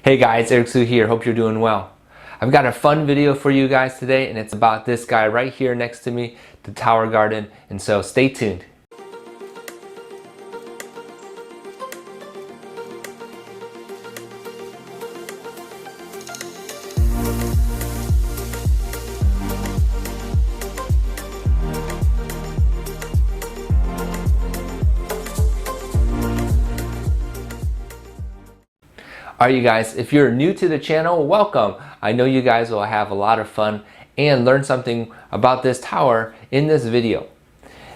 Hey guys, Eric Sue here. Hope you're doing well. I've got a fun video for you guys today, and it's about this guy right here next to me, the tower garden, and so stay tuned. Alright you guys, if you're new to the channel, welcome. I know you guys will have a lot of fun and learn something about this tower in this video.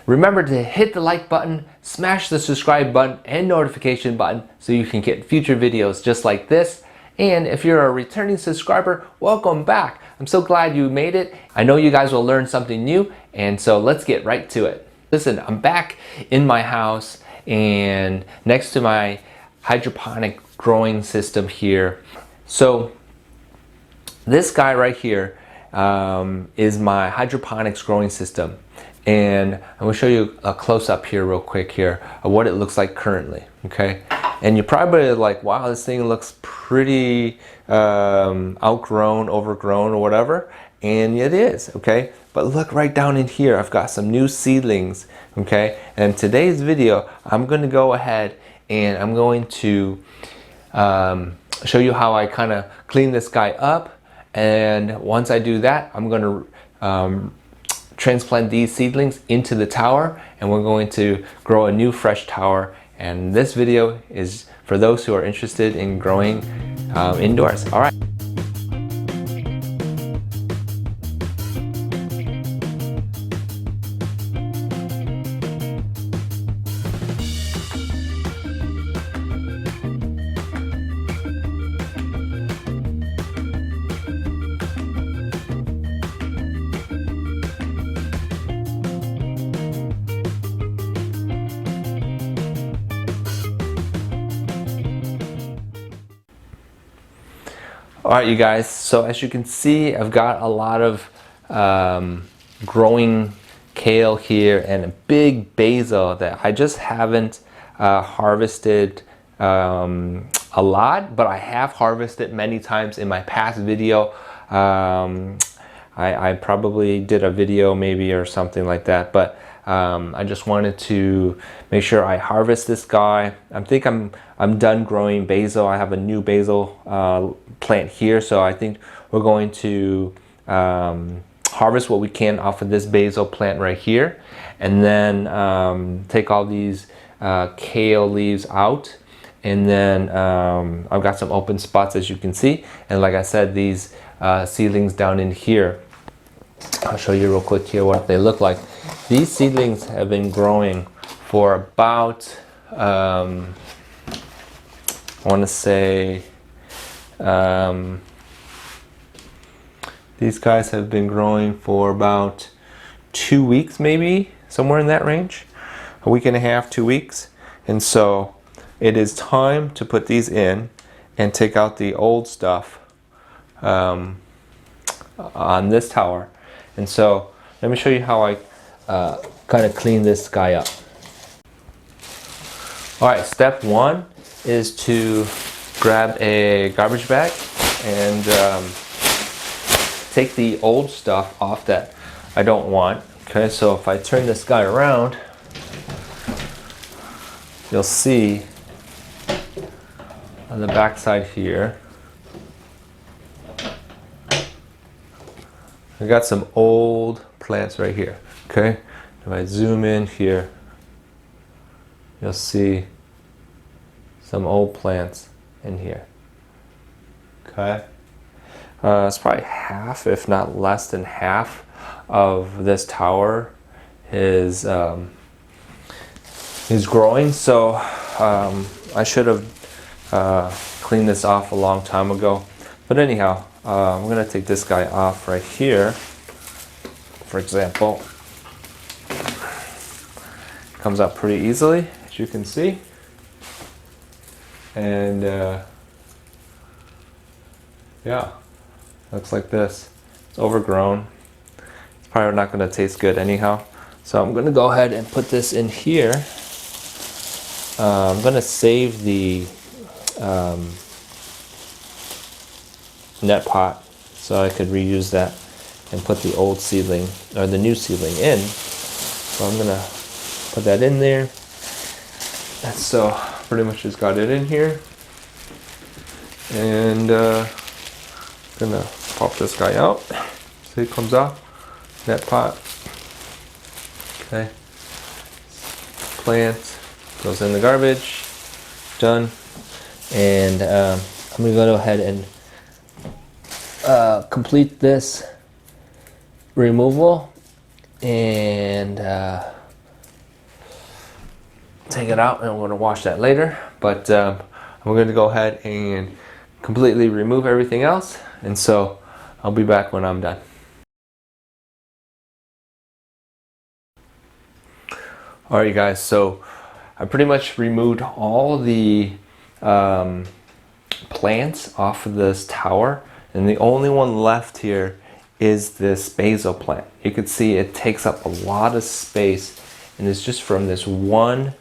Remember to hit the like button, smash the subscribe button and notification button so you can get future videos just like this. And if you're a returning subscriber, welcome back. I'm so glad you made it. I know you guys will learn something new, and so let's get right to it. Listen, I'm back in my house and next to my hydroponic growing system here. So this guy right here is my hydroponics growing system, and I'm going to show you a close-up here real quick here of what it looks like currently. Okay, and you're probably like, wow, this thing looks pretty outgrown, overgrown, or whatever, and it is. Okay, but look right down in here, I've got some new seedlings. Okay, and in today's video I'm going to go ahead and I'm going to show you how I kind of clean this guy up, and once I do that, I'm going to transplant these seedlings into the tower, and we're going to grow a new fresh tower. And this video is for those who are interested in growing indoors. All right. Alright you guys, so as you can see, I've got a lot of growing kale here and a big basil that I just haven't harvested a lot, but I have harvested many times in my past video. I probably did a video maybe or something like that, but I just wanted to make sure I harvest this guy. I think I'm done growing basil. I have a new basil plant here, so I think we're going to harvest what we can off of this basil plant right here, and then take all these kale leaves out, and then I've got some open spots as you can see, and like I said, these seedlings down in here, I'll show you real quick here what they look like. These seedlings have been growing for about I want to say these guys have been growing for about 2 weeks, maybe somewhere in that range, a week and a half, 2 weeks. And so it is time to put these in and take out the old stuff on this tower. And so let me show you how I kind of clean this guy up. Alright, step one is to grab a garbage bag and take the old stuff off that I don't want. Okay, so if I turn this guy around, you'll see on the back side here, I got some old plants right here. Okay, if I zoom in here, you'll see some old plants in here. Okay, it's probably half, if not less than half, of this tower is growing. So I should have cleaned this off a long time ago. But anyhow, I'm going to take this guy off right here, for example. Comes out pretty easily, as you can see. And yeah, looks like this. It's overgrown. It's probably not going to taste good anyhow. So I'm going to go ahead and put this in here. I'm going to save the net pot so I could reuse that and put the old seedling or the new seedling in. So I'm gonna put that in there. And so pretty much just got it in here. And gonna pop this guy out. See, it comes out. Net pot. Okay. Plant goes in the garbage. Done. And I'm gonna go ahead and complete this removal and take it out, and we're going to wash that later. But I'm going to go ahead and completely remove everything else, and so I'll be back when I'm done. Alright, you guys, so I pretty much removed all the plants off of this tower, and the only one left here is this basil plant. You can see it takes up a lot of space, and it's just from this one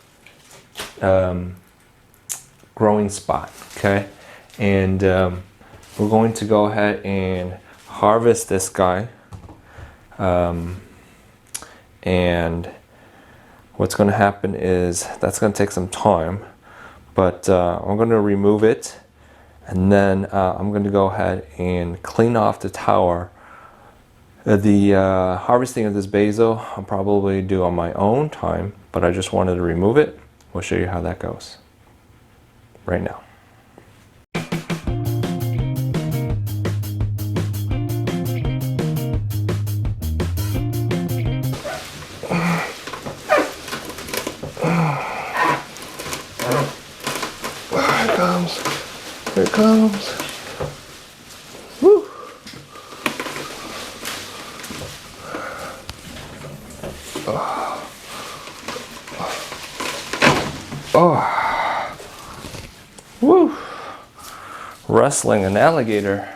growing spot. Okay, and we're going to go ahead and harvest this guy, and what's going to happen is that's going to take some time, but I'm going to remove it, and then I'm going to go ahead and clean off the tower. The harvesting of this basil I'll probably do on my own time, but I just wanted to remove it. We'll show you how that goes right now. Here it comes. Here it comes. Woo! Oh, woo! Wrestling an alligator.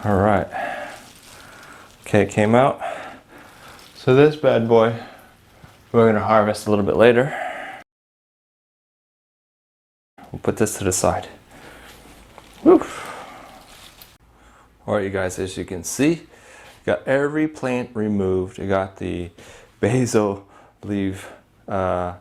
All right. Okay, it came out. So this bad boy, we're gonna harvest a little bit later. We'll put this to the side. Woo! All right, you guys, as you can see, got every plant removed. You got the basil leaf. All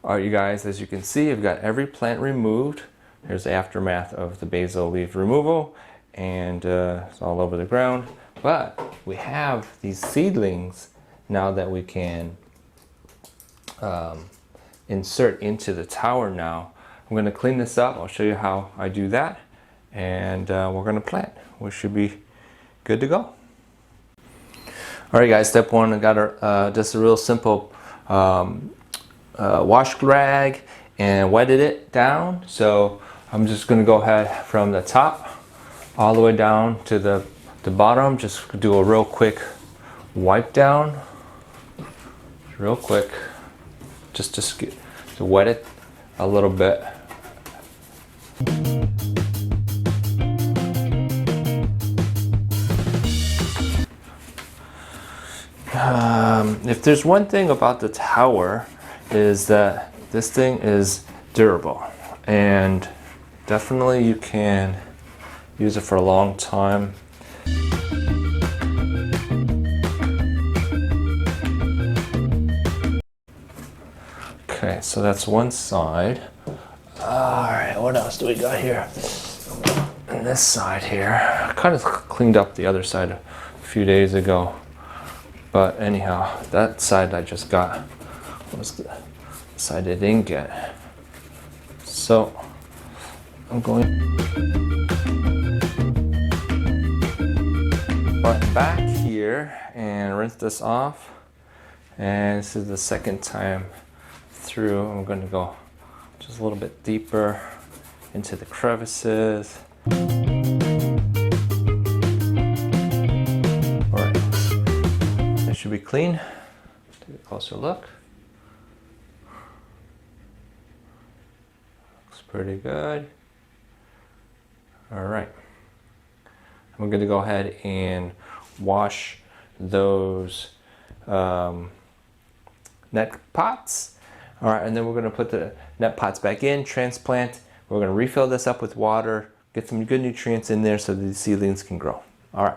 right, you guys, as you can see, I've got every plant removed. Here's the aftermath of the basil leaf removal, and it's all over the ground. But we have these seedlings now that we can insert into the tower now. I'm going to clean this up. I'll show you how I do that, and we're going to plant. We should be good to go. Alright guys, step one, I got just a real simple wash rag and wetted it down. So I'm just going to go ahead from the top all the way down to the bottom. Just do a real quick wipe down, real quick, just to wet it a little bit. If there's one thing about the tower is that this thing is durable, and definitely you can use it for a long time. Okay, so that's one side. Alright, what else do we got here? On this side here, I kind of cleaned up the other side a few days ago. But anyhow, that side I just got. What was the side I didn't get? So I'm going right back here and rinse this off. And this is the second time through. I'm going to go just a little bit deeper into the crevices. Should be clean. Take a closer look. Looks pretty good. All right. I'm going to go ahead and wash those net pots. All right, and then we're gonna put the net pots back in, transplant. We're gonna refill this up with water, get some good nutrients in there so these seedlings can grow. All right.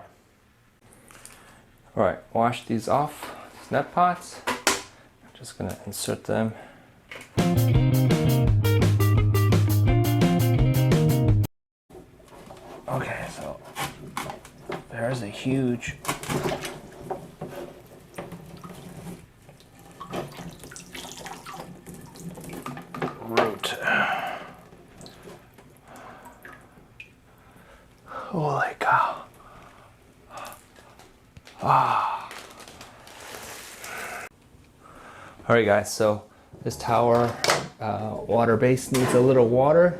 All right, wash these off, these net pots. I'm just gonna insert them. Okay, so there's a huge root. Holy cow. Ah. All right, guys, so this tower water base needs a little water.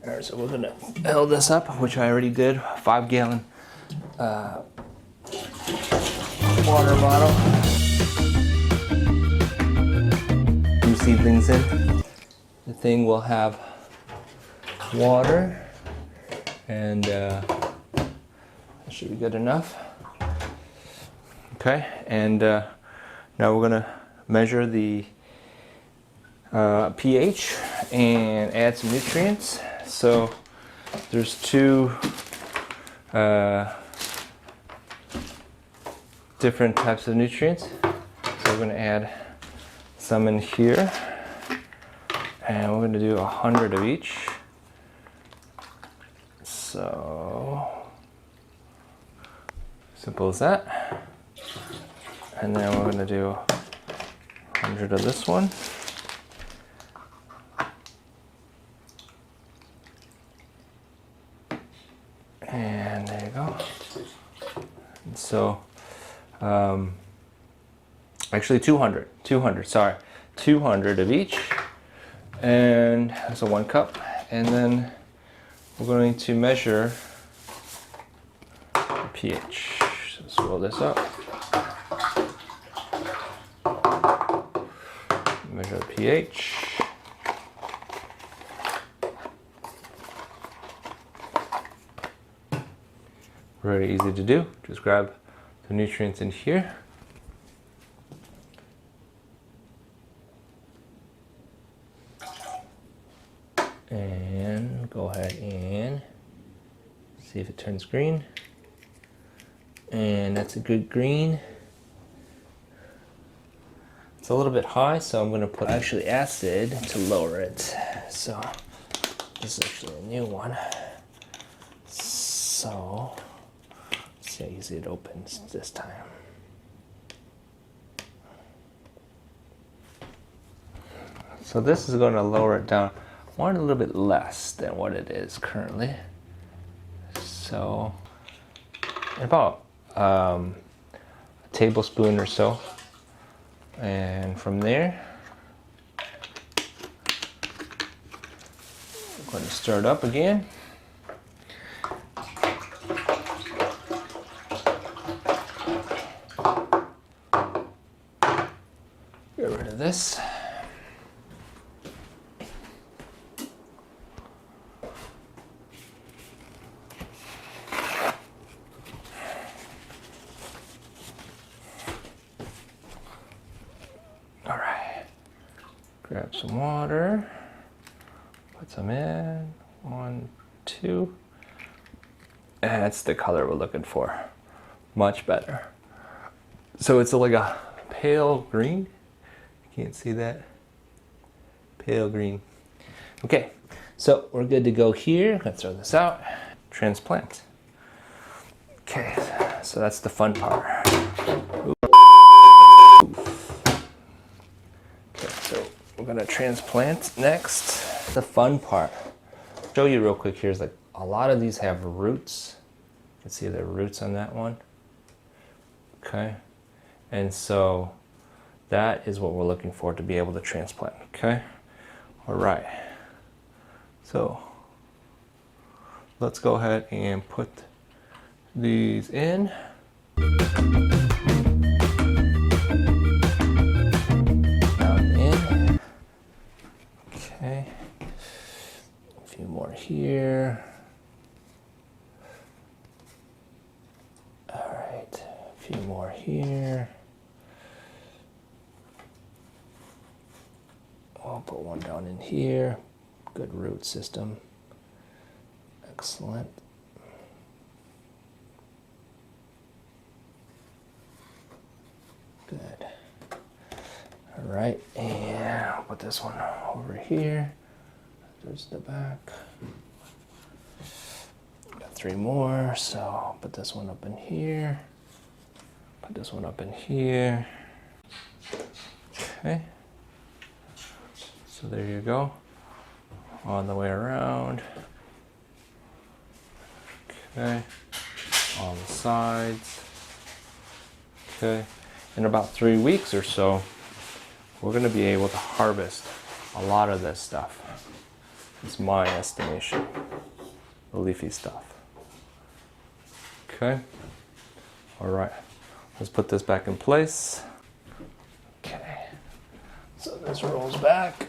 All right, so we're gonna fill this up, which I already did, 5-gallon water bottle. New seedlings in. The thing will have water, and that should be good enough. Okay, and now we're gonna measure the pH and add some nutrients. So there's two different types of nutrients. So we're gonna add some in here, and we're gonna do 100 of each. So simple as that. And then we're gonna do 100 of this one. And there you go. And so, actually 200, sorry. 200 of each. And that's a 1 cup. And then we're going to measure the pH. So swirl this up. Measure the pH. Very easy to do. Just grab the nutrients in here. And go ahead and see if it turns green. And that's a good green. It's a little bit high, so I'm going to put actually acid to lower it. So this is actually a new one. So let's see how easy it opens this time. So this is going to lower it down. I want it a little bit less than what it is currently. So about a tablespoon or so. And from there, I'm going to stir it up again. Get rid of this. All right, grab some water, put some in, 1, 2, and that's the color we're looking for. Much better. So it's like a pale green. You can't see that. Pale green. Okay, so we're good to go here. Let's throw this out. Transplant. Okay, so that's the fun part. So we're gonna transplant next. The fun part. Show you real quick here is like a lot of these have roots. You can see the roots on that one. Okay, and so that is what we're looking for to be able to transplant. Okay, all right. So let's go ahead and put these in. Okay, a few more here. All right, a few more here. I'll put one down in here. Good root system. Excellent. Good. All right, and I'll put this one over here. There's the back. Got 3 more, so I'll put this one up in here. Put this one up in here. Okay. So there you go. On the way around. Okay. On the sides. Okay. In about 3 weeks or so, we're going to be able to harvest a lot of this stuff. It's my estimation. The leafy stuff. Okay. All right. Let's put this back in place. Okay. So this rolls back.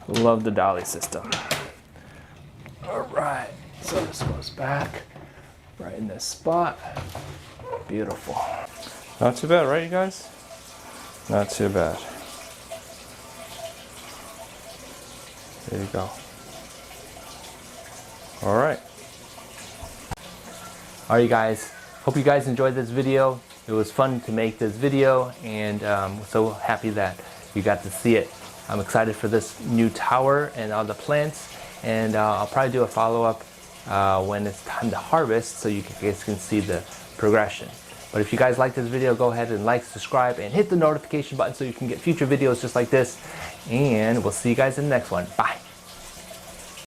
Love the dolly system. All right, so this goes back right in this spot. Beautiful. Not too bad, right, you guys? Not too bad. There you go. All right. All right, you guys. Hope you guys enjoyed this video. It was fun to make this video, and I'm so happy that you got to see it. I'm excited for this new tower and all the plants, and I'll probably do a follow-up when it's time to harvest so you guys can see the progression. But if you guys like this video, go ahead and like, subscribe, and hit the notification button so you can get future videos just like this. And we'll see you guys in the next one. Bye.